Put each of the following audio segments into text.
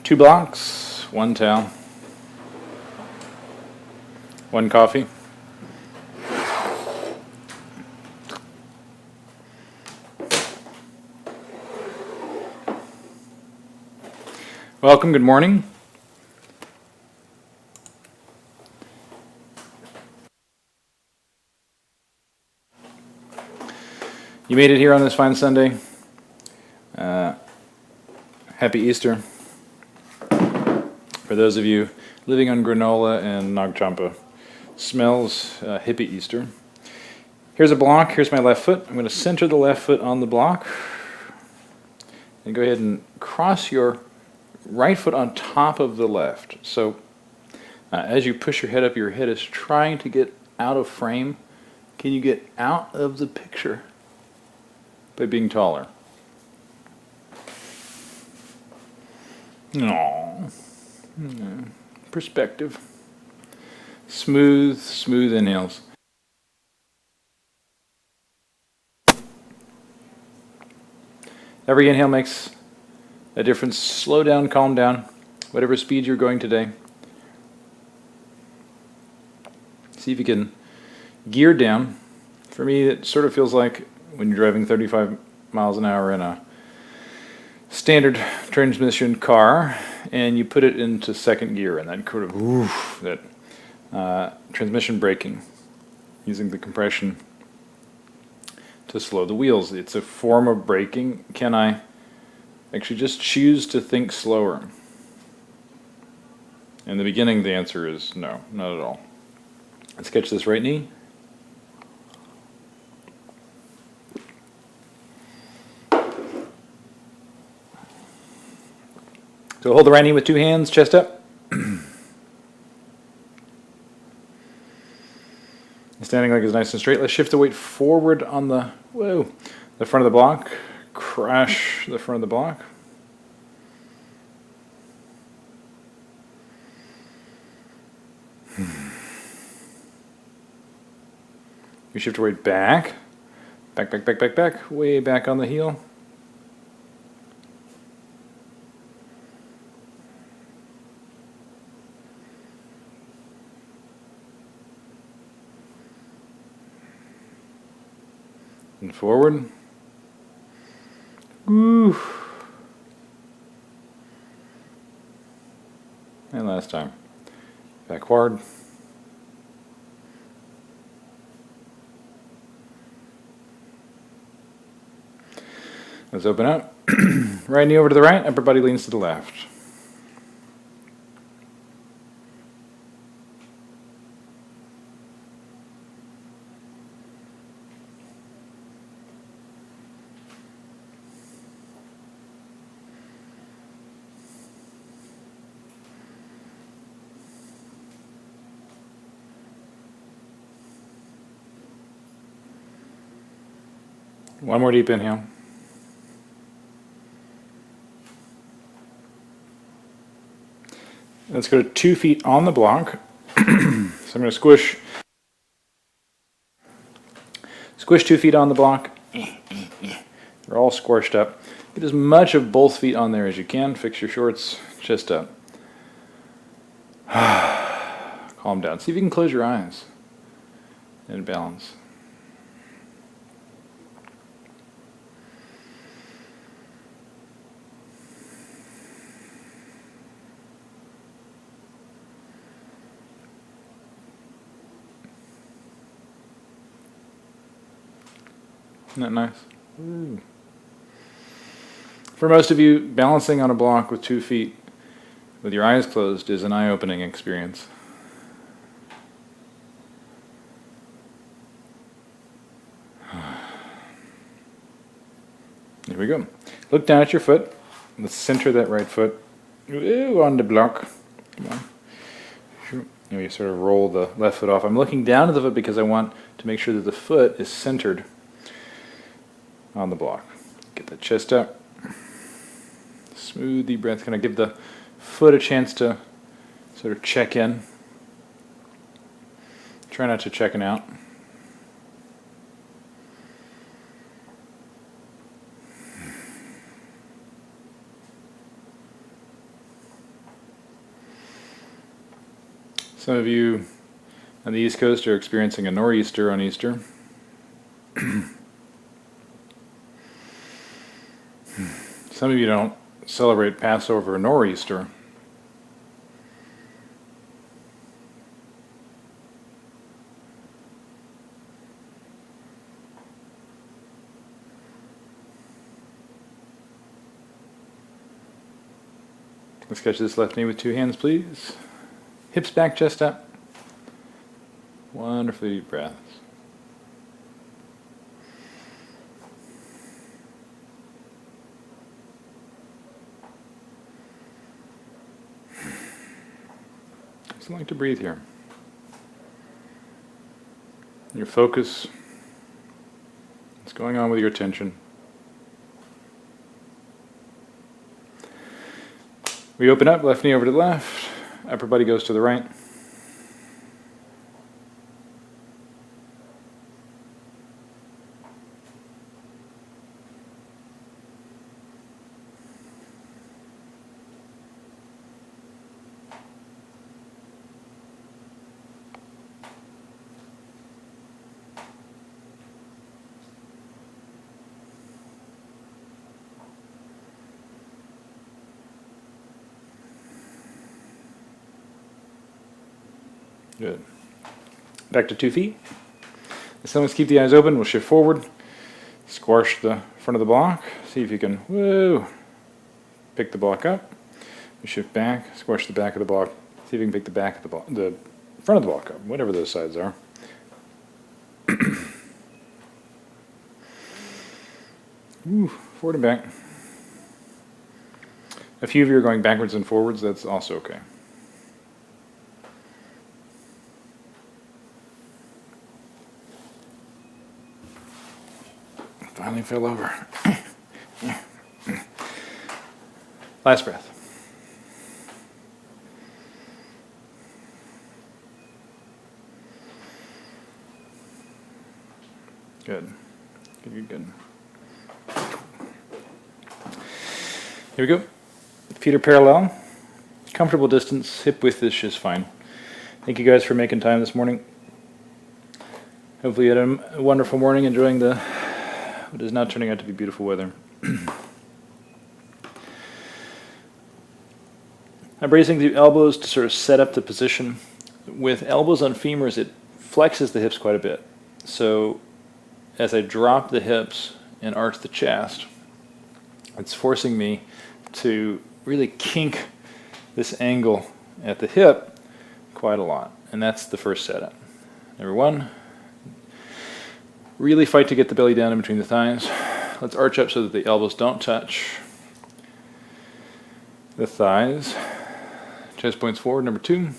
2 blocks, 1 towel, 1 coffee. Welcome, good morning. You made it here on this fine Sunday. Happy Easter. For those of you living on granola and Nag Champa, smells hippie Easter. Here's a block, here's my left foot. I'm going to center the left foot on the block. And go ahead and cross your right foot on top of the left. So as you push your head up, your head is trying to get out of frame. Can you get out of the picture by being taller? No. Perspective. Smooth, smooth inhales. Every inhale makes a difference. Slow down, calm down, whatever speed you're going today. See if you can gear down. For me, it sort of feels like when you're driving 35 miles an hour in a standard transmission car and you put it into second gear and that sort of that transmission braking using the compression to slow the wheels. It's a form of braking. Can I actually just choose to think slower? In the beginning, the answer is no, not at all. Let's catch this right knee. So hold the right knee with 2 hands, chest up. Standing leg is nice and straight. Let's shift the weight forward on the front of the block. Crash the front of the block. You shift your weight back. Back. Way back on the heel. And forward. Woo. And last time. Backward. Let's open up. Right knee over to the right, upper body leans to the left. One more deep inhale. Let's go to 2 feet on the block. So I'm going to squish 2 feet on the block. They're all squished up. Get as much of both feet on there as you can. Fix your shorts, chest up. Calm down. See if you can close your eyes and balance. Isn't that nice? Ooh. For most of you, balancing on a block with 2 feet with your eyes closed is an eye-opening experience. Here we go. Look down at your foot. Let's center that right foot. Ooh, on the block. Come on. You sort of roll the left foot off. I'm looking down at the foot because I want to make sure that the foot is centered on the block. Get the chest up. Smooth deep breath. Can I give the foot a chance to sort of check in? Try not to check out. Some of you on the East Coast are experiencing a nor'easter on Easter. Some of you don't celebrate Passover nor Easter. Let's catch this left knee with 2 hands, please. Hips back, chest up. Wonderfully deep breaths. Just like to breathe here. Your focus. What's going on with your attention? We open up, left knee over to the left, upper body goes to the right. Good. Back to 2 feet. As long as keep the eyes open, we'll shift forward. Squash the front of the block. See if you can, pick the block up. We shift back, squash the back of the block. See if you can pick the back of the block, the front of the block up, whatever those sides are. Forward and back. A few of you are going backwards and forwards. That's also okay. Finally fell over. Last breath. Good. Good, good, good. Here we go. Feet are parallel. Comfortable distance. Hip width is just fine. Thank you guys for making time this morning. Hopefully you had a wonderful morning enjoying what is now turning out to be beautiful weather. I'm bracing the elbows to sort of set up the position. With elbows on femurs, it flexes the hips quite a bit. So as I drop the hips and arch the chest, it's forcing me to really kink this angle at the hip quite a lot. And that's the first setup. Number 1, really fight to get the belly down in between the thighs. Let's arch up so that the elbows don't touch the thighs. Chest points forward. Number 2.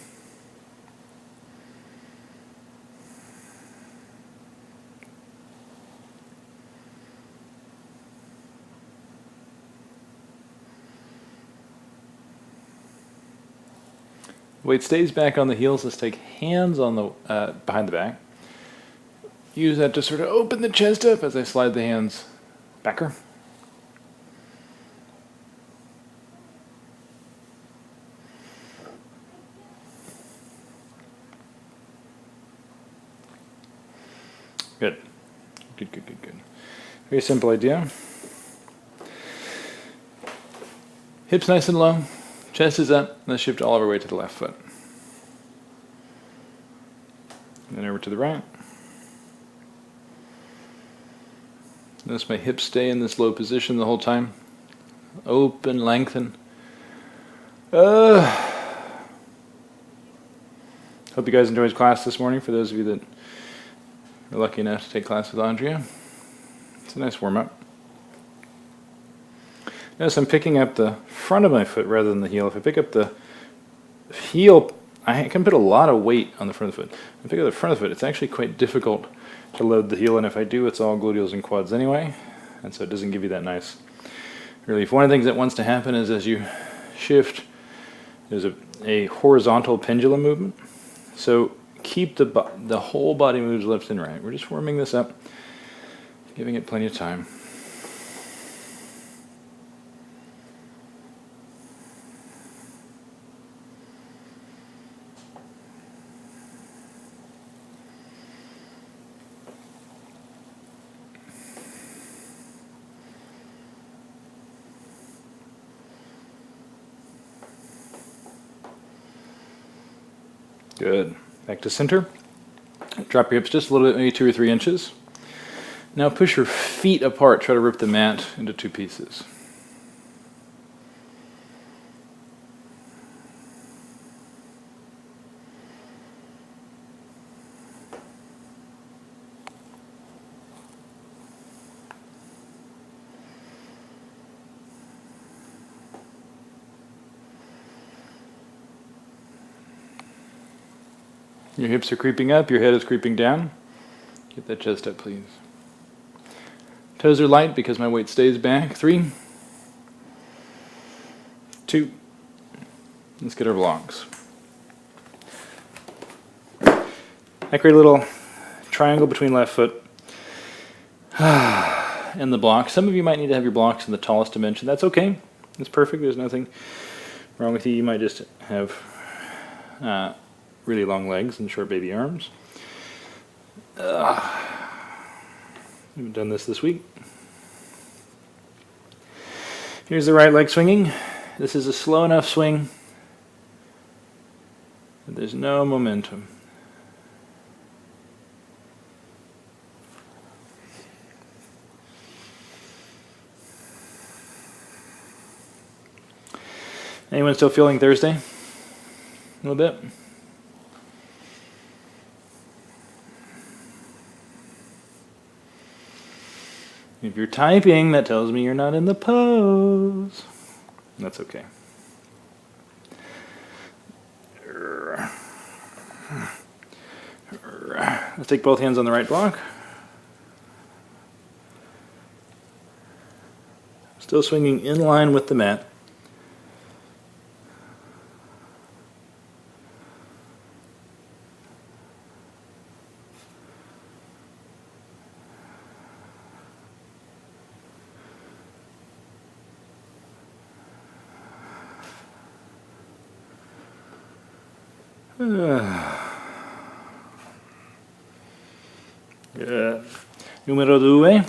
Weight stays back on the heels. Let's take hands on the behind the back. Use that to sort of open the chest up as I slide the hands backer. Good. Good, good, good, good. Very simple idea. Hips nice and low. Chest is up. Let's shift all of our weight to the left foot. And then over to the right. Notice my hips stay in this low position the whole time. Open, lengthen. Hope you guys enjoyed class this morning. For those of you that are lucky enough to take class with Andrea, it's a nice warm-up. Notice I'm picking up the front of my foot rather than the heel. If I pick up the heel, I can put a lot of weight on the front of the foot. If I pick up the front of the foot, it's actually quite difficult to load the heel, and if I do, it's all gluteals and quads anyway, and so it doesn't give you that nice relief. One of the things that wants to happen is as you shift, there's a horizontal pendulum movement. So keep the whole body moves left and right. We're just warming this up, giving it plenty of time. Good. Back to center. Drop your hips just a little bit, maybe 2 or 3 inches. Now push your feet apart. Try to rip the mat into 2 pieces. Your hips are creeping up, your head is creeping down. Get that chest up, please. Toes are light because my weight stays back. 3, 2, let's get our blocks. I create a little triangle between left foot and the block. Some of you might need to have your blocks in the tallest dimension. That's okay. It's perfect. There's nothing wrong with you. You might just have really long legs and short baby arms. We've done this week. Here's the right leg swinging. This is a slow enough swing that there's no momentum. Anyone still feeling Thursday? A little bit? If you're typing, that tells me you're not in the pose. That's okay. Let's take both hands on the right block. Still swinging in line with the mat. Good. Numero 2.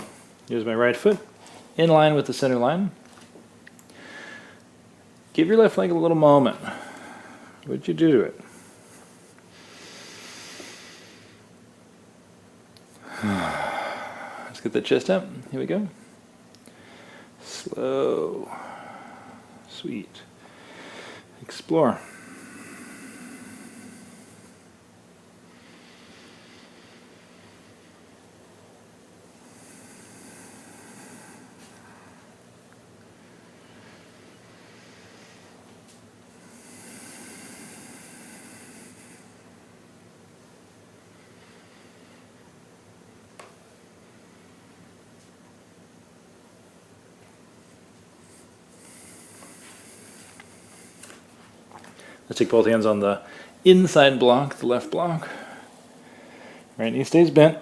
Here's my right foot. In line with the center line. Give your left leg a little moment. What'd you do to it? Let's get the chest up. Here we go. Slow. Sweet. Explore. Let's take both hands on the inside block, the left block. Right knee stays bent,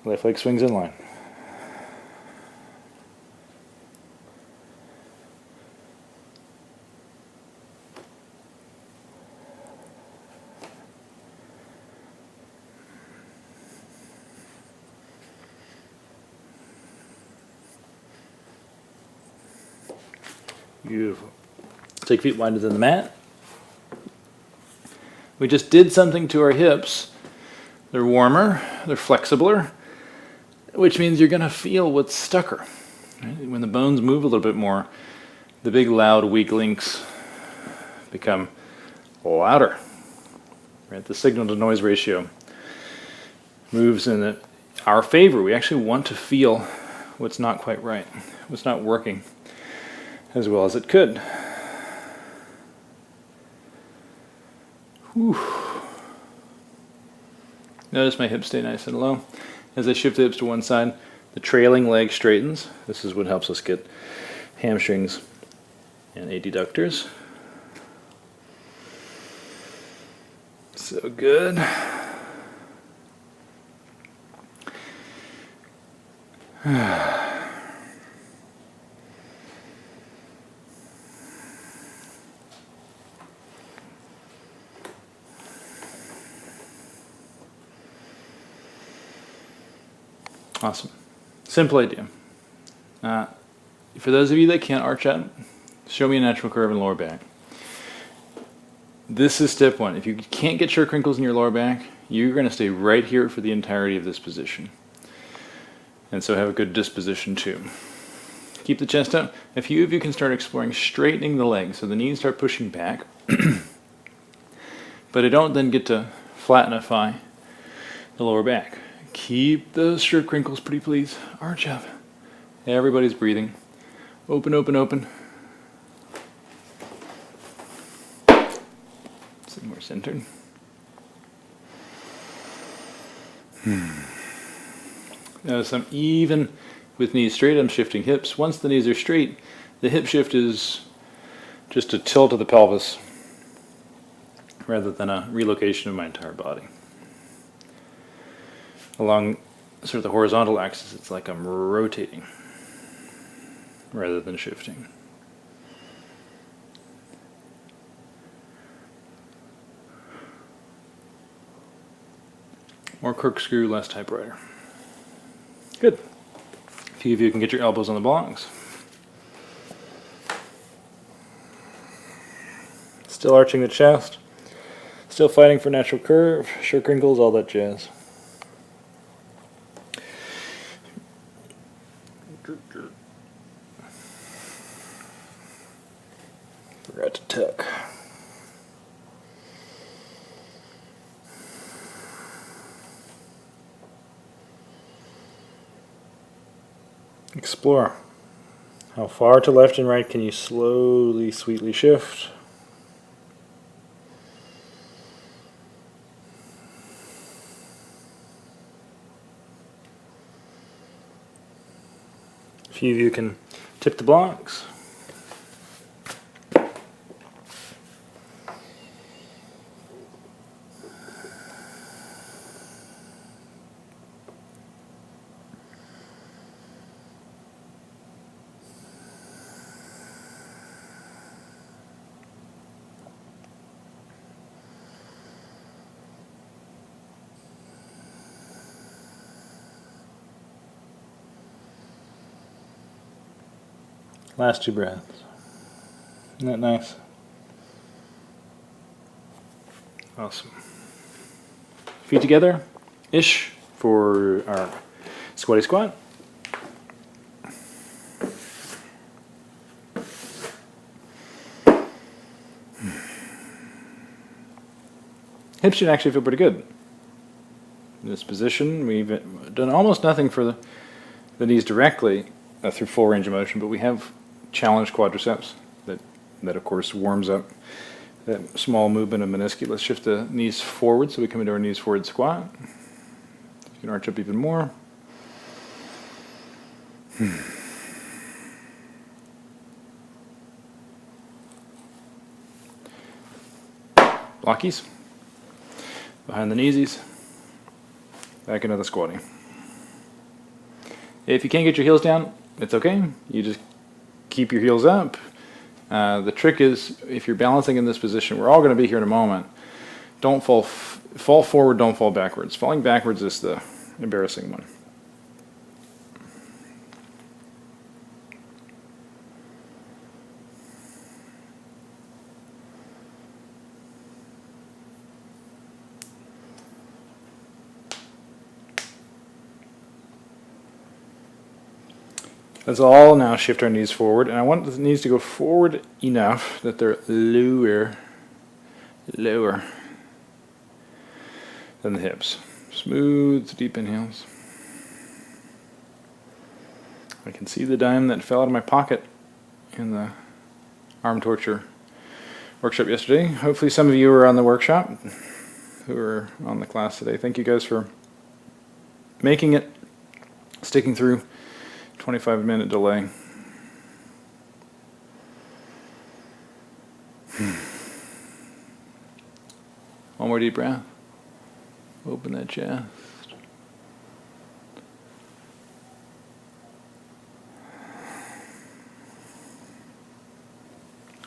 left leg swings in line. Beautiful. Take feet wider than the mat. We just did something to our hips. They're warmer, they're flexibler, which means you're going to feel what's stucker. Right? When the bones move a little bit more, the big, loud, weak links become louder. Right? The signal-to-noise ratio moves in our favor. We actually want to feel what's not quite right, what's not working as well as it could. Whew. Notice my hips stay nice and low. As I shift the hips to one side, the trailing leg straightens. This is what helps us get hamstrings and adductors. So good. Awesome. Simple idea. For those of you that can't arch up, show me a natural curve in lower back. This is step one. If you can't get shirt crinkles in your lower back, you're going to stay right here for the entirety of this position. And so have a good disposition too. Keep the chest up. A few of you can start exploring straightening the legs so the knees start pushing back. But I don't then get to flattenify the lower back. Keep those shirt crinkles pretty please. Arch up. Everybody's breathing. Open, open, open. Some more centered. Notice I'm even with knees straight, I'm shifting hips. Once the knees are straight, the hip shift is just a tilt of the pelvis rather than a relocation of my entire body. Along sort of the horizontal axis, it's like I'm rotating rather than shifting. More corkscrew, less typewriter. Good. A few of you can get your elbows on the blocks. Still arching the chest. Still fighting for natural curve, shirt crinkles, all that jazz. Forgot to tuck. Explore. How far to left and right can you slowly, sweetly shift? A few of you can tip the blocks. Last 2 breaths. Isn't that nice? Awesome. Feet together, ish, for our squatty squat. Hips should actually feel pretty good. In this position, we've done almost nothing for the knees directly through full range of motion, but we have challenged quadriceps that of course warms up that small movement of meniscus. Let's shift the knees forward so we come into our knees forward squat. You can arch up even more. Blockies. Behind the kneesies. Back into the squatting. If you can't get your heels down, it's okay. You just keep your heels up. The trick is, if you're balancing in this position, we're all going to be here in a moment. Don't fall forward, don't fall backwards. Falling backwards is the embarrassing one. Let's all now shift our knees forward, and I want the knees to go forward enough that they're lower than the hips. Smooth, deep inhales. I can see the dime that fell out of my pocket in the arm torture workshop yesterday. Hopefully some of you were on the workshop who are on the class today. Thank you guys for making it, sticking through. 25-minute delay. One more deep breath. Open that chest.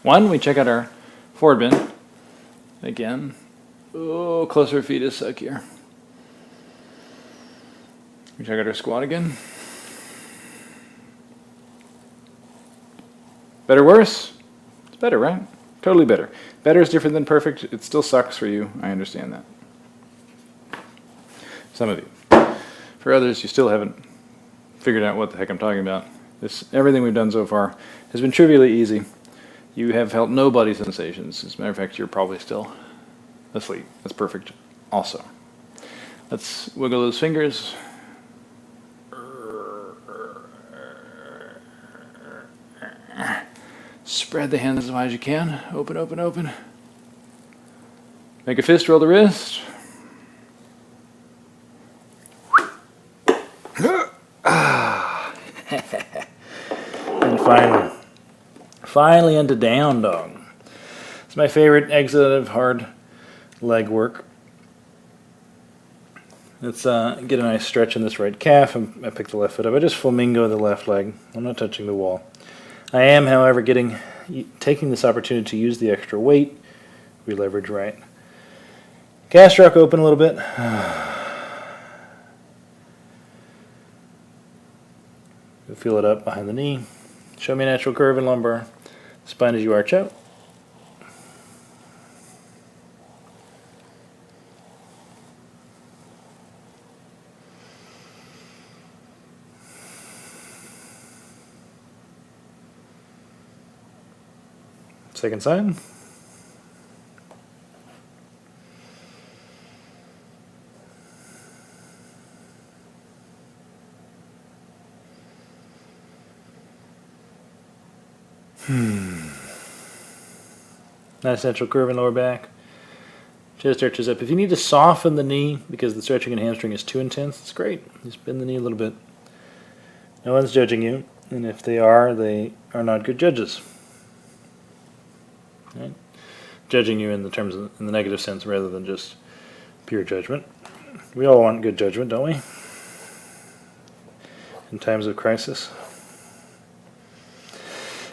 One, we check out our forward bend. Again. Oh, closer feet is suck here. We check out our squat again. Better, worse? It's better, right? Totally better. Better is different than perfect. It still sucks for you. I understand that. Some of you. For others, you still haven't figured out what the heck I'm talking about. Everything we've done so far has been trivially easy. You have felt no body sensations. As a matter of fact, you're probably still asleep. That's perfect also. Let's wiggle those fingers. Spread the hands as wide as you can. Open, open, open. Make a fist, roll the wrist. And finally into down dog. It's my favorite exit of hard leg work. Let's get a nice stretch in this right calf, and I pick the left foot up. I just flamingo the left leg. I'm not touching the wall. I am, however, taking this opportunity to use the extra weight. We leverage right. Gastroc open a little bit. Feel it up behind the knee. Show me a natural curve in lumbar. Spine as you arch out. Second side. Nice natural curve in lower back. Chest arches up. If you need to soften the knee because the stretching in hamstring is too intense, it's great. Just bend the knee a little bit. No one's judging you, and if they are not good judges. Right? Judging you in the negative sense rather than just pure judgment. We all want good judgment, don't we? In times of crisis.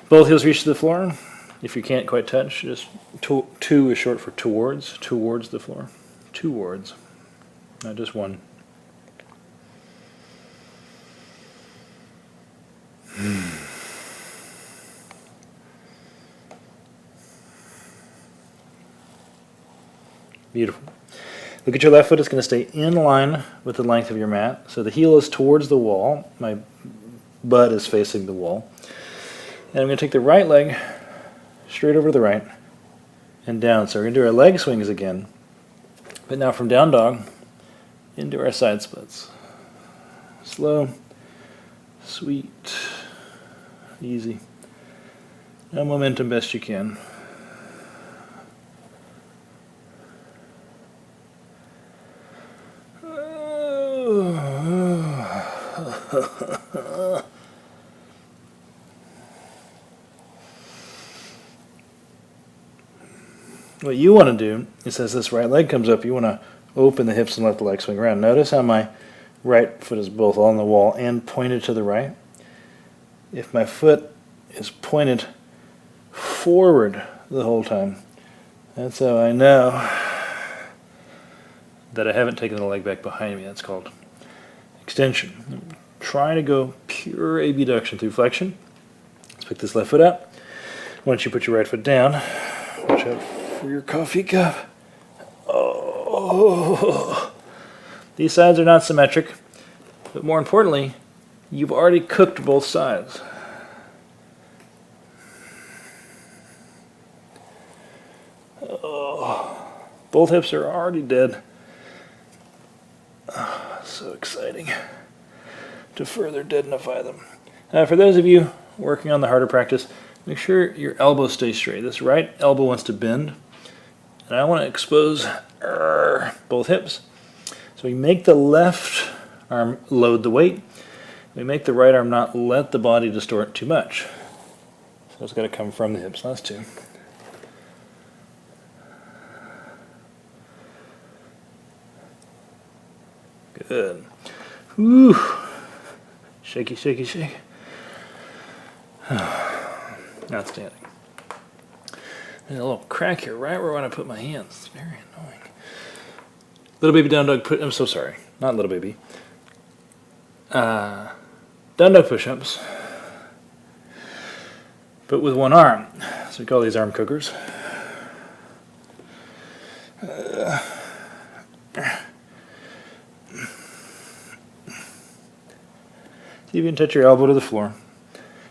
Both heels reach to the floor. If you can't quite touch, just two is short for towards the floor. Towards, not just one. Beautiful. Look at your left foot. It's going to stay in line with the length of your mat. So the heel is towards the wall. My butt is facing the wall. And I'm going to take the right leg straight over to the right and down. So we're going to do our leg swings again. But now from down dog into our side splits. Slow, sweet, easy. No momentum best you can. What you want to do is as this right leg comes up, you want to open the hips and let the leg swing around. Notice how my right foot is both on the wall and pointed to the right. If my foot is pointed forward the whole time, that's how I know that I haven't taken the leg back behind me. That's called extension. I'm trying to go pure abduction through flexion. Let's pick this left foot up. Once you put your right foot down, watch out for your coffee cup. Oh, these sides are not symmetric, but more importantly, you've already cooked both sides. Oh, both hips are already dead. Oh, so exciting to further deadenify them. For those of you working on the harder practice, make sure your elbows stay straight. This right elbow wants to bend, and I want to expose both hips. So we make the left arm load the weight. We make the right arm not let the body distort too much. So it's got to come from the hips. Last two. Good. Whew. Shaky, shaky, shake. Outstanding. There's a little crack here right where I want to put my hands. It's very annoying. Little baby down dog I'm so sorry. Not little baby. Down dog push-ups. But with one arm. So we call these arm cookers. See if you can touch your elbow to the floor.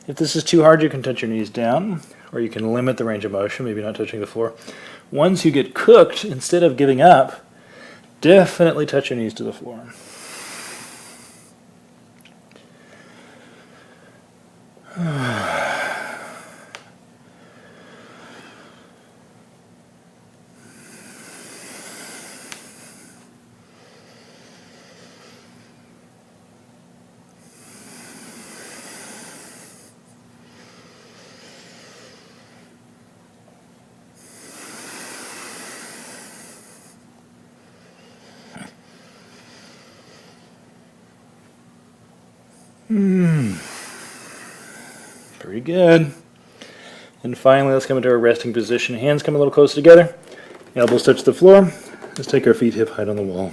If this is too hard, you can touch your knees down, or you can limit the range of motion, maybe not touching the floor. Once you get cooked, instead of giving up, definitely touch your knees to the floor. Pretty good. And finally, let's come into our resting position. Hands come a little closer together. Elbows touch the floor. Let's take our feet hip height on the wall.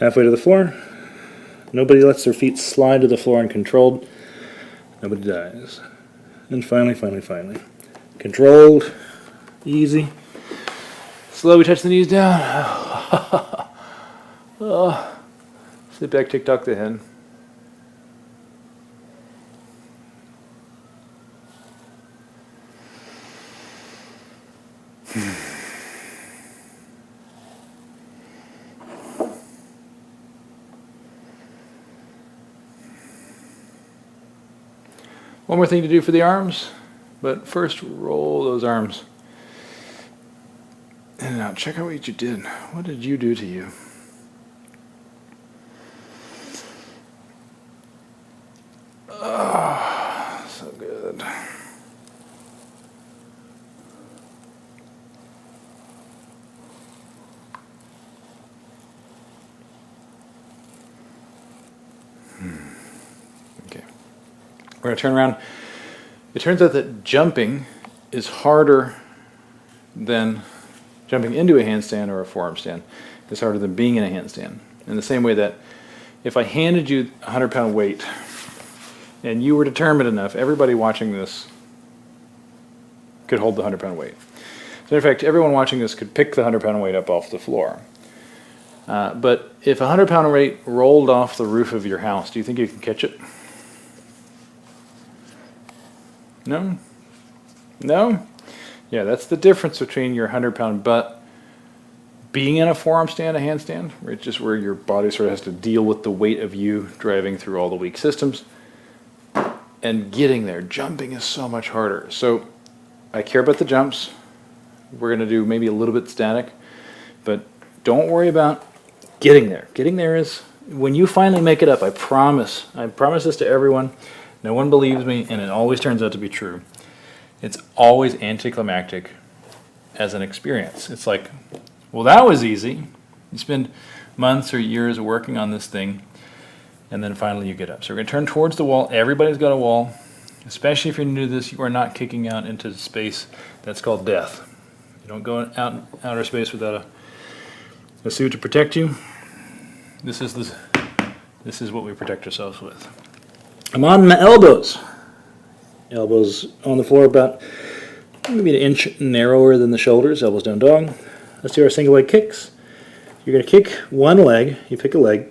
Halfway to the floor. Nobody lets their feet slide to the floor uncontrolled. Nobody dies. And finally. Controlled. Easy. Slowly touch the knees down. Sit back, tick-tock the head. One more thing to do for the arms, but first roll those arms in and out. Check out what you did. What did you do to you? Oh, so good. Okay. We're going to turn around. It turns out that jumping is harder than jumping into a handstand or a forearm stand. It's harder than being in a handstand. In the same way that if I handed you a 100-pound weight and you were determined enough, everybody watching this could hold the 100-pound weight. So in fact, everyone watching this could pick the 100-pound weight up off the floor. But if a 100-pound weight rolled off the roof of your house, do you think you can catch it? No? No? Yeah, that's the difference between your 100-pound butt being in a forearm stand, a handstand, right? Just where your body sort of has to deal with the weight of you driving through all the weak systems, and getting there. Jumping is so much harder. So I care about the jumps. We're going to do maybe a little bit static, but don't worry about getting there. Getting there is when you finally make it up. I promise this to everyone. No one believes me, and it always turns out to be true. It's always anticlimactic as an experience. It's like, well, that was easy. You spend months or years working on this thing, and then finally you get up. So we're going to turn towards the wall. Everybody's got a wall. Especially if you're new to this, you are not kicking out into space. That's called death. You don't go out in outer space without a suit to protect you. This is what we protect ourselves with. I'm on my elbows. Elbows on the floor about maybe an inch narrower than the shoulders. Elbows down dog. Let's do our single leg kicks. You're going to kick one leg. You pick a leg.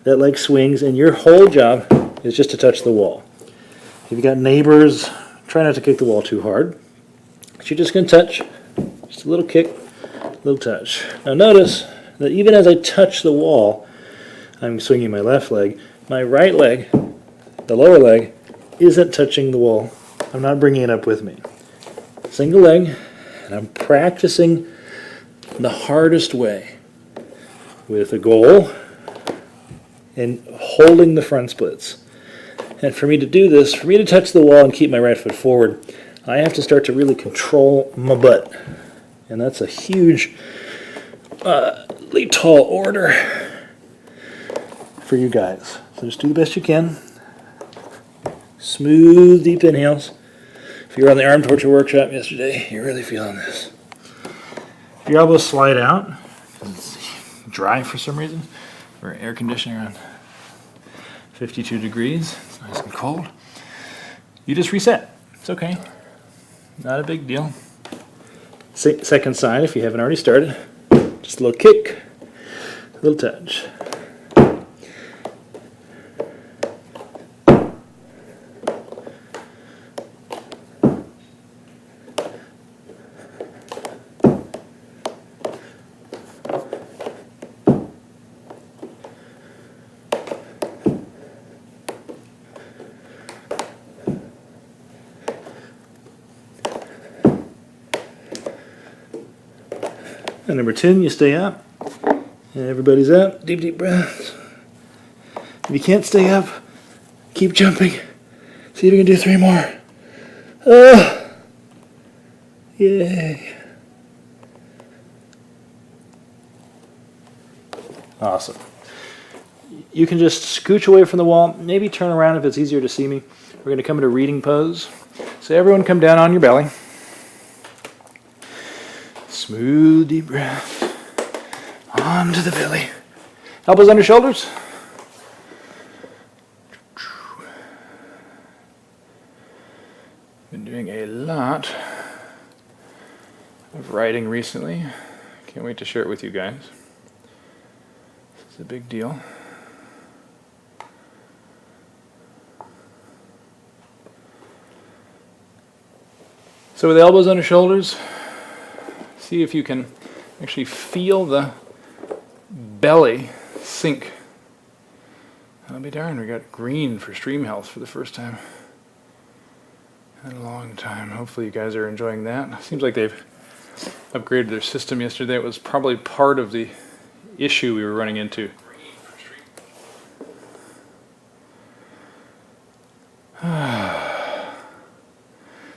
That leg swings, and your whole job is just to touch the wall. If you've got neighbors, try not to kick the wall too hard. But you're just going to touch. Just a little kick, a little touch. Now notice that even as I touch the wall, I'm swinging my left leg. My right leg, the lower leg, isn't touching the wall. I'm not bringing it up with me. Single leg, and I'm practicing the hardest way with a goal and holding the front splits. And for me to do this, for me to touch the wall and keep my right foot forward, I have to start to really control my butt. And that's a hugely tall order for you guys. So just do the best you can. Smooth, deep inhales. If you were on the arm torture workshop yesterday, you're really feeling this. If your elbows slide out, because it's dry for some reason, or air conditioning around 52 degrees, it's nice and cold, you just reset. It's okay. Not a big deal. Second side, if you haven't already started, just a little kick, a little touch. And number 10, you stay up. And everybody's up. Deep, deep breaths. If you can't stay up, keep jumping. See if you can do 3 more. Oh! Yay. Awesome. You can just scooch away from the wall. Maybe turn around if it's easier to see me. We're going to come into reading pose. So everyone come down on your belly. Smooth, deep breath. Onto the belly. Elbows under shoulders. Been doing a lot of writing recently. Can't wait to share it with you guys. This is a big deal. So with the elbows under shoulders, see if you can actually feel the belly sink. I'll be darned, we got green for stream health for the first time in a long time. Hopefully you guys are enjoying that. Seems like they've upgraded their system yesterday. It was probably part of the issue we were running into.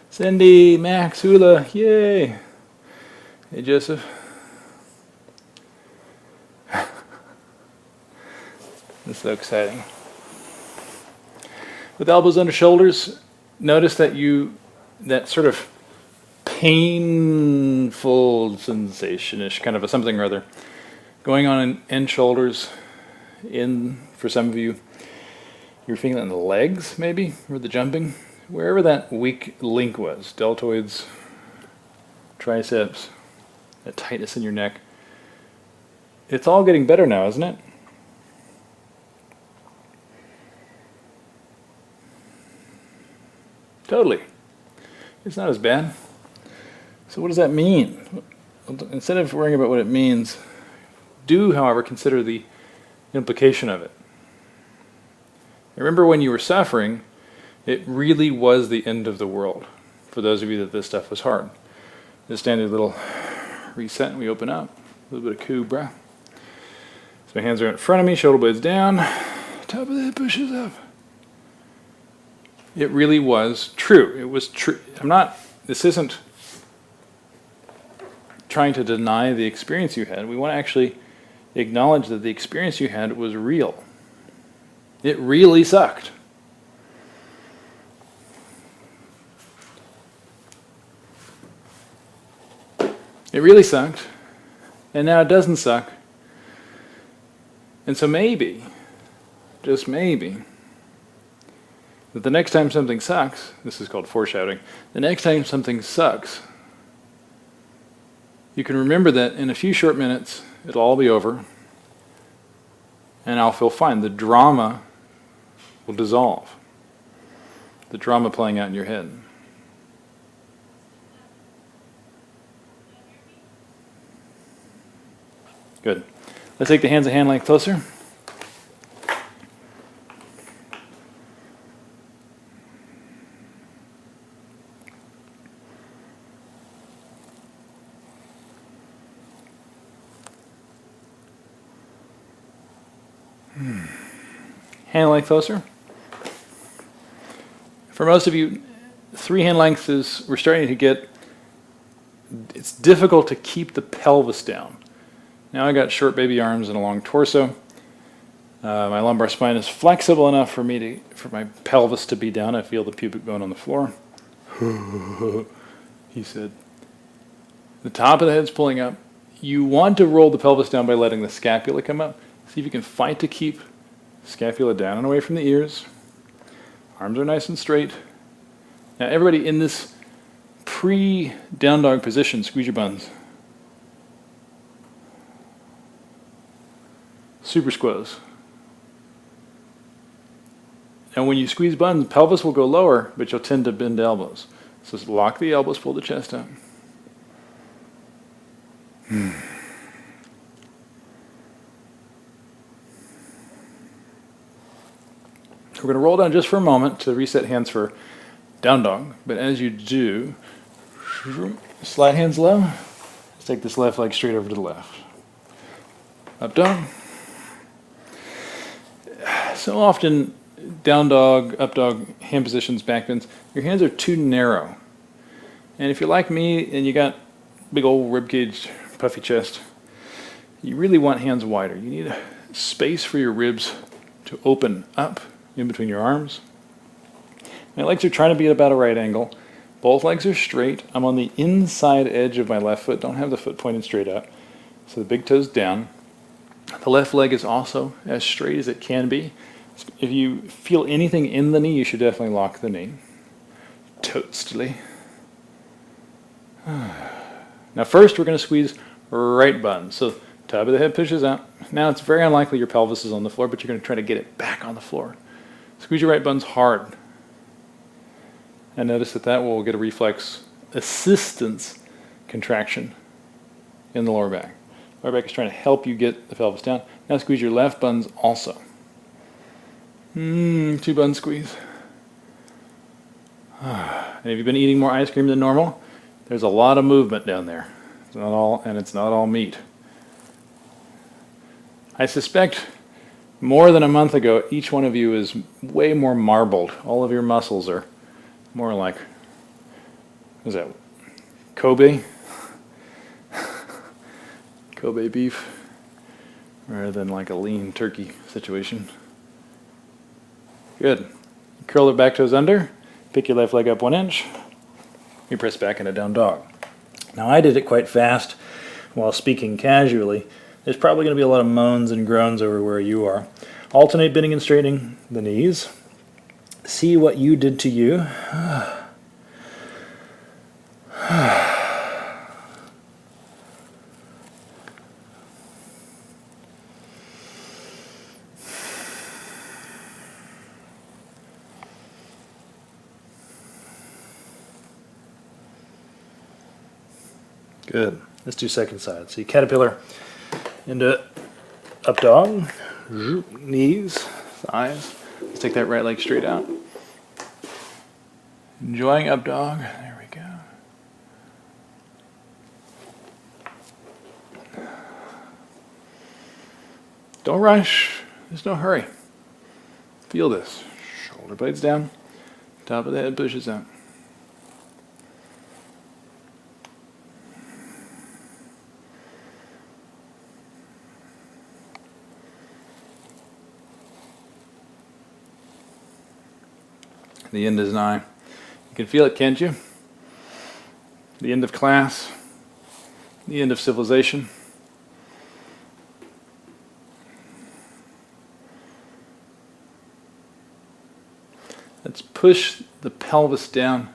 Cindy, Max, Hula, yay! Hey, Joseph. This is so exciting. With elbows under shoulders, notice that that sort of painful sensation-ish, kind of a something or other, going on in shoulders, for some of you, you're feeling it in the legs, maybe, or the jumping, wherever that weak link was, deltoids, triceps, that tightness in your neck. It's all getting better now, isn't it? Totally. It's not as bad. So what does that mean? Instead of worrying about what it means, do, however, consider the implication of it. Remember when you were suffering, it really was the end of the world. For those of you that this stuff was hard. The standard little reset, and we open up. A little bit of cobra. So my hands are in front of me, shoulder blades down. Top of the head pushes up. It really was true. It was true. This isn't trying to deny the experience you had. We want to actually acknowledge that the experience you had was real. It really sucked. It really sucked. And now it doesn't suck. And so maybe, just maybe, that the next time something sucks, this is called foreshadowing, the next time something sucks, you can remember that in a few short minutes, it'll all be over, and I'll feel fine. The drama will dissolve. The drama playing out in your head. Good. Let's take the hands a hand length closer. Hand length closer. For most of you, 3 hand lengths is, we're starting to get, it's difficult to keep the pelvis down. Now I got short baby arms and a long torso. My lumbar spine is flexible enough for my pelvis to be down. I feel the pubic bone on the floor. he said. The top of the head's pulling up. You want to roll the pelvis down by letting the scapula come up. See if you can fight to keep scapula down and away from the ears. Arms are nice and straight. Now everybody in this pre-down dog position, squeeze your buns. Super squoze. And when you squeeze buns, pelvis will go lower, but you'll tend to bend elbows. So just lock the elbows, pull the chest up. We're going to roll down just for a moment to reset hands for down dog. But as you do, slide hands low. Let's take this left leg straight over to the left. Up dog. So often, down dog, up dog, hand positions, back bends, your hands are too narrow. And if you're like me and you got big old rib cage, puffy chest, you really want hands wider. You need space for your ribs to open up in between your arms. My legs are trying to be at about a right angle. Both legs are straight. I'm on the inside edge of my left foot. Don't have the foot pointed straight up. So the big toe's down. The left leg is also as straight as it can be. If you feel anything in the knee, you should definitely lock the knee. Toastly. Now first we're going to squeeze right bun. So top of the head pushes out. Now it's very unlikely your pelvis is on the floor, but you're going to try to get it back on the floor. Squeeze your right buns hard. And notice that will get a reflex assistance contraction in the lower back. Lower back is trying to help you get the pelvis down. Now squeeze your left buns also. 2 bun squeeze. And if you've been eating more ice cream than normal, there's a lot of movement down there. It's not all meat. I suspect more than a month ago, each one of you is way more marbled. All of your muscles are more like, what is that, Kobe? Kobe beef, rather than like a lean turkey situation. Good. Curl the back toes under, pick your left leg up 1 inch, you press back into down dog. Now I did it quite fast while speaking casually. There's probably going to be a lot of moans and groans over where you are. Alternate bending and straightening the knees. See what you did to you. Good. Let's do second side. So you caterpillar into up dog, knees, thighs. Let's take that right leg straight out. Enjoying up dog. There we go. Don't rush. There's no hurry. Feel this. Shoulder blades down. Top of the head pushes out. The end is nigh. You can feel it, can't you? The end of class, the end of civilization. Let's push the pelvis down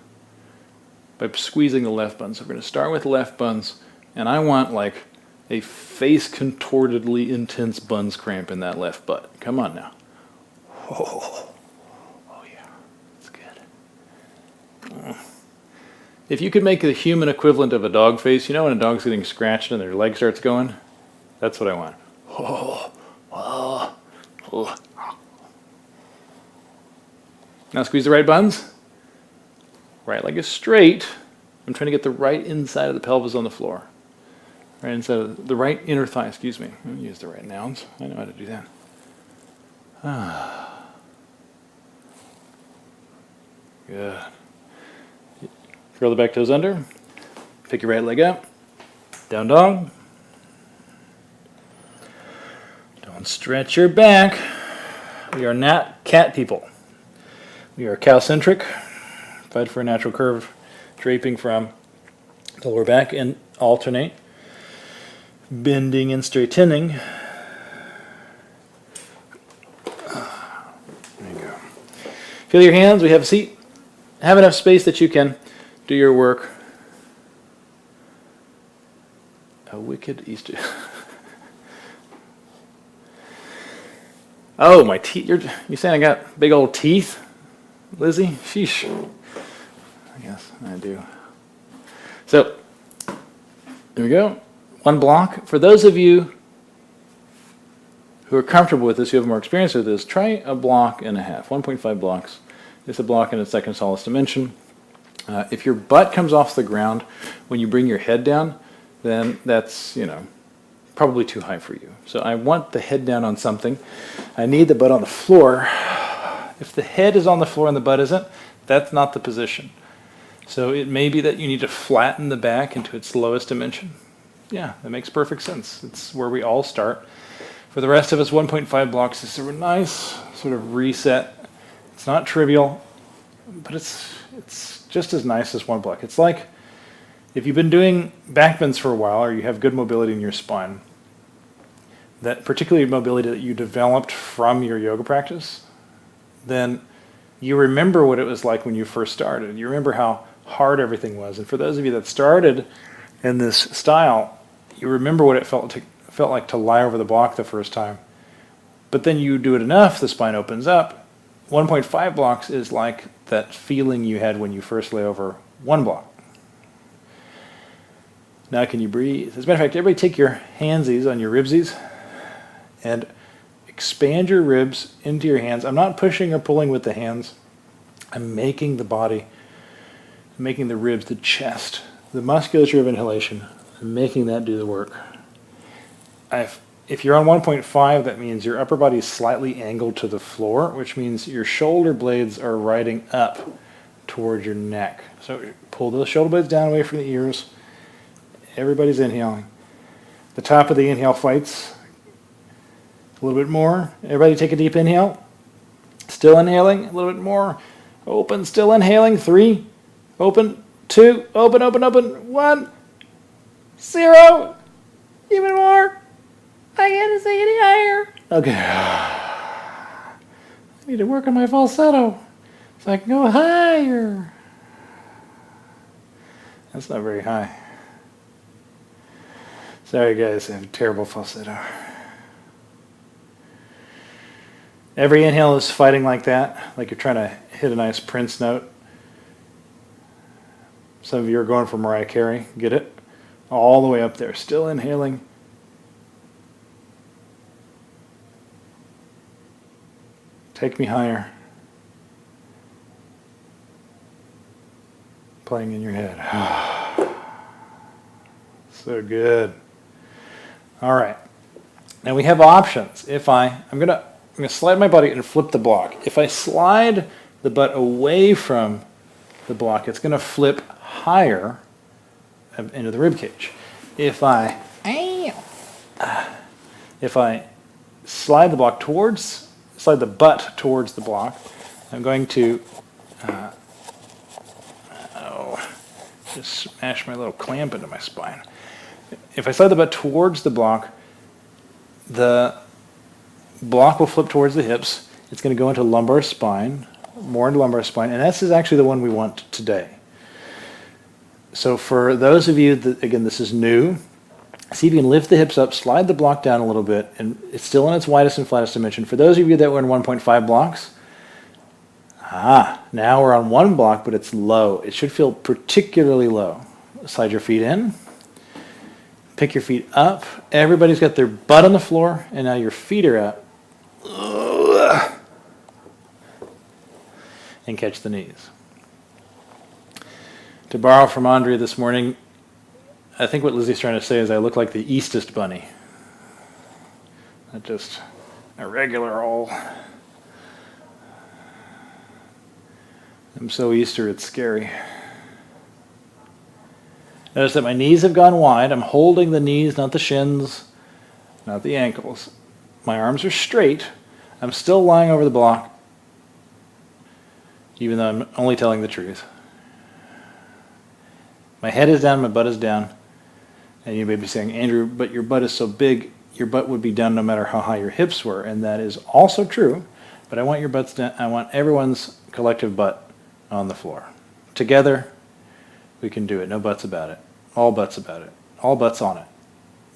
by squeezing the left buns. So we're going to start with left buns, and I want like a face contortedly intense buns cramp in that left butt. Come on now. Oh. If you could make the human equivalent of a dog face, you know when a dog's getting scratched and their leg starts going? That's what I want. Now squeeze the right buns. Right leg is straight. I'm trying to get the right inside of the pelvis on the floor. Right inside of the right inner thigh, excuse me. I'll use the right nouns. I know how to do that. Good. Curl the back toes under. Pick your right leg up. Down dog. Don't stretch your back. We are not cat people. We are cow-centric, Fight for a natural curve, draping from the lower back, and alternate, bending and straightening. There you go. Feel your hands. We have a seat. Have enough space that you can do your work. A wicked Easter. Oh, my teeth. You saying I got big old teeth, Lizzie? Sheesh. I guess I do. So, there we go. One block. For those of you who are comfortable with this, who have more experience with this, try a block and a half. 1.5 blocks. It's a block in its second Solus dimension. If your butt comes off the ground when you bring your head down, then that's, probably too high for you. So I want the head down on something. I need the butt on the floor. If the head is on the floor and the butt isn't, that's not the position. So it may be that you need to flatten the back into its lowest dimension. Yeah, that makes perfect sense. It's where we all start. For the rest of us, 1.5 blocks is a nice sort of reset. It's not trivial, but it's just as nice as one block. It's like if you've been doing back bends for a while, or you have good mobility in your spine, that particularly mobility that you developed from your yoga practice, then you remember what it was like when you first started. You remember how hard everything was. And for those of you that started in this style, you remember what it felt like to lie over the block the first time. But then you do it enough, the spine opens up. 1.5 blocks is like that feeling you had when you first lay over one block. Now can you breathe? As a matter of fact, everybody take your handsies on your ribsies and expand your ribs into your hands. I'm not pushing or pulling with the hands. I'm making the body, making the ribs, the chest, the musculature of inhalation, I'm making that do the work. If you're on 1.5, that means your upper body is slightly angled to the floor, which means your shoulder blades are riding up towards your neck. So pull those shoulder blades down away from the ears. Everybody's inhaling. The top of the inhale fights. A little bit more. Everybody take a deep inhale. Still inhaling. A little bit more. Open. Still inhaling. 3. Open. 2. Open, open, open. 1. 0. Even more. I can't say any higher. Okay. I need to work on my falsetto so I can go higher. That's not very high. Sorry guys, I have a terrible falsetto. Every inhale is fighting like that, like you're trying to hit a nice Prince note. Some of you are going for Mariah Carey, get it? All the way up there, still inhaling. Take me higher. Playing in your head. So good. All right. Now we have options. If I'm gonna slide my body and flip the block. If I slide the butt away from the block, it's gonna flip higher into the rib cage. If I slide the butt towards the block, I'm going to just smash my little clamp into my spine. If I slide the butt towards the block will flip towards the hips. It's going to go into lumbar spine, more into lumbar spine, and this is actually the one we want today. So for those of you that, again, this is new, see if you can lift the hips up, slide the block down a little bit, and it's still in its widest and flattest dimension. For those of you that were in 1.5 blocks, now we're on one block, but it's low. It should feel particularly low. Slide your feet in. Pick your feet up. Everybody's got their butt on the floor, and now your feet are out. And catch the knees. To borrow from Andrea this morning, I think what Lizzie's trying to say is I look like the Eastest bunny. Not just a regular old. I'm so Easter, it's scary. Notice that my knees have gone wide. I'm holding the knees, not the shins, not the ankles. My arms are straight. I'm still lying over the block, even though I'm only telling the truth. My head is down, my butt is down. And you may be saying, Andrew, but your butt is so big, your butt would be down no matter how high your hips were. And that is also true. But I want your butts down. I want everyone's collective butt on the floor. Together, we can do it. No buts about it. All butts about it. All butts on it.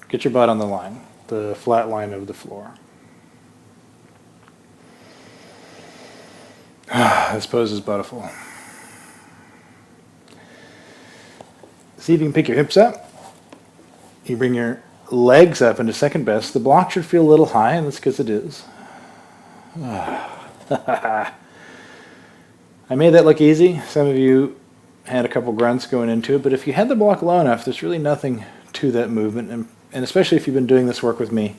Get your butt on the line, the flat line of the floor. This pose is beautiful. See if you can pick your hips up. You bring your legs up into second best. The block should feel a little high, and that's because it is. I made that look easy. Some of you had a couple grunts going into it, but if you had the block low enough, there's really nothing to that movement, and especially if you've been doing this work with me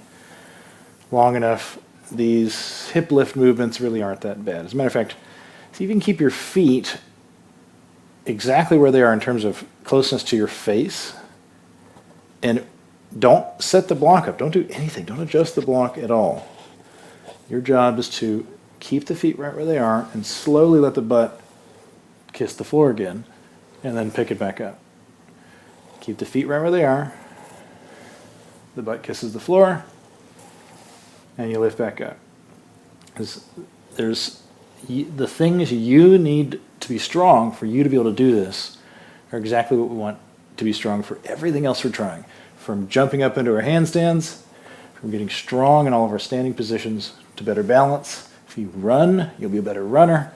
long enough, these hip lift movements really aren't that bad. As a matter of fact, see if you can keep your feet exactly where they are in terms of closeness to your face, and don't set the block up. Don't do anything. Don't adjust the block at all. Your job is to keep the feet right where they are and slowly let the butt kiss the floor again, and then pick it back up. Keep the feet right where they are. The butt kisses the floor, and you lift back up. There's the things you need to be strong for you to be able to do this are exactly what we want to be strong for everything else we're trying. From jumping up into our handstands, from getting strong in all of our standing positions to better balance. If you run, you'll be a better runner.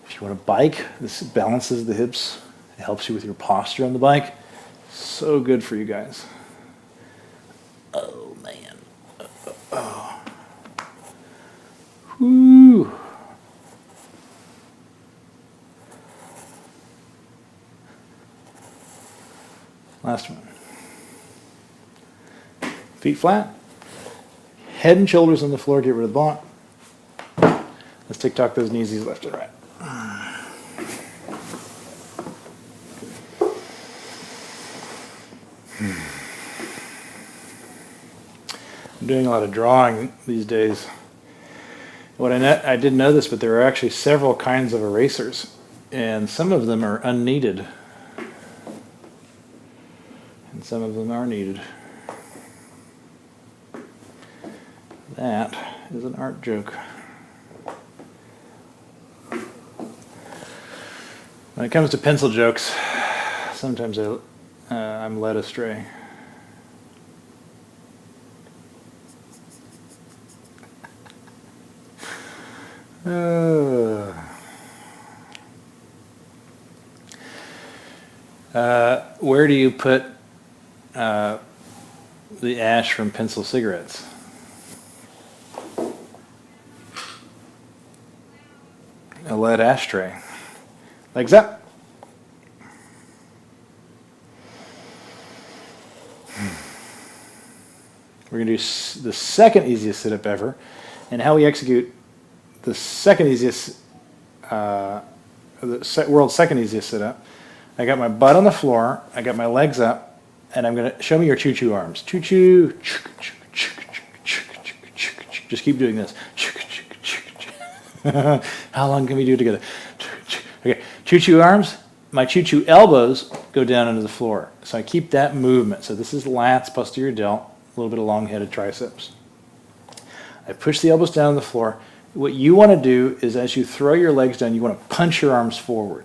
If you want to bike, this balances the hips. It helps you with your posture on the bike. So good for you guys. Oh, man. Oh. Whoo. Last one. Feet flat. Head and shoulders on the floor. Get rid of the block. Let's tick-tock those knees left and right. I'm doing a lot of drawing these days. I didn't know this, but there are actually several kinds of erasers, and some of them are unneeded, and some of them are needed. That is an art joke. When it comes to pencil jokes, sometimes I'm led astray. Where do you put the ash from pencil cigarettes? A lead ashtray. Legs up. We're going to do the second easiest sit-up ever. And how we execute the second easiest, world's second easiest sit-up. I got my butt on the floor, I got my legs up, and I'm going to show me your choo-choo arms. Choo-choo. Just keep doing this. How long can we do it together? Okay, choo-choo arms. My choo-choo elbows go down into the floor. So I keep that movement. So this is lats, posterior delt, a little bit of long-headed triceps. I push the elbows down on the floor. What you want to do is as you throw your legs down, you want to punch your arms forward.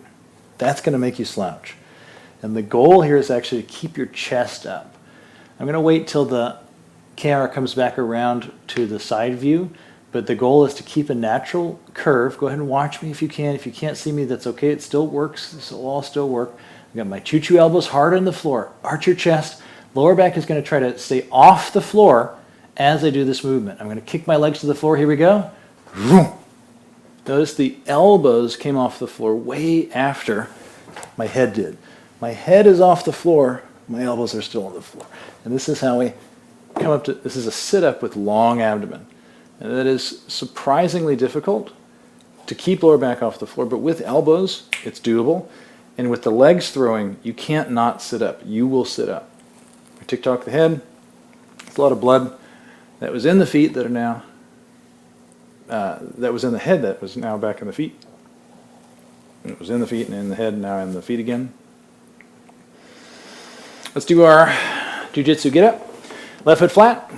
That's going to make you slouch. And the goal here is actually to keep your chest up. I'm going to wait till the camera comes back around to the side view, but the goal is to keep a natural curve. Go ahead and watch me if you can. If you can't see me, that's okay. It still works. This will all still work. I've got my choo-choo elbows hard on the floor. Arch your chest. Lower back is going to try to stay off the floor as I do this movement. I'm going to kick my legs to the floor. Here we go. Notice the elbows came off the floor way after my head did. My head is off the floor. My elbows are still on the floor. And this is how we come up to, this is a sit-up with long abdomen. And that is surprisingly difficult to keep lower back off the floor, but with elbows, it's doable. And with the legs throwing, you can't not sit up. You will sit up. Tick-tock the head. It's a lot of blood that was in the feet that are now, that was in the head that was now back in the feet. And it was in the feet and in the head, now in the feet again. Let's do our jujitsu get up. Left foot flat,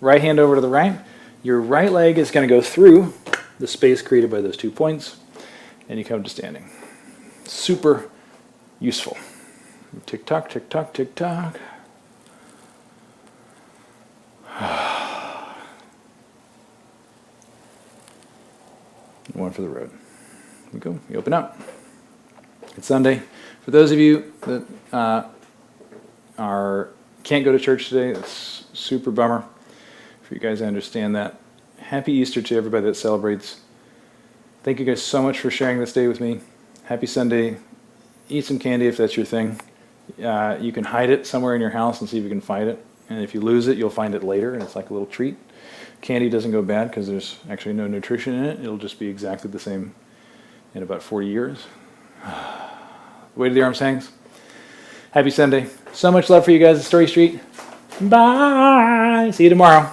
right hand over to the right. Your right leg is going to go through the space created by those 2 points, and you come to standing. Super useful. Tick tock, tick tock, tick tock. One for the road. Here we go. You open up. It's Sunday. For those of you that can't go to church today, that's super bummer. For you guys, I understand that. Happy Easter to everybody that celebrates. Thank you guys so much for sharing this day with me. Happy Sunday. Eat some candy if that's your thing. You can hide it somewhere in your house and see if you can find it. And if you lose it, you'll find it later, and it's like a little treat. Candy doesn't go bad because there's actually no nutrition in it. It'll just be exactly the same in about 40 years. Way to the arms hangs. Happy Sunday. So much love for you guys at Story Street. Bye. See you tomorrow.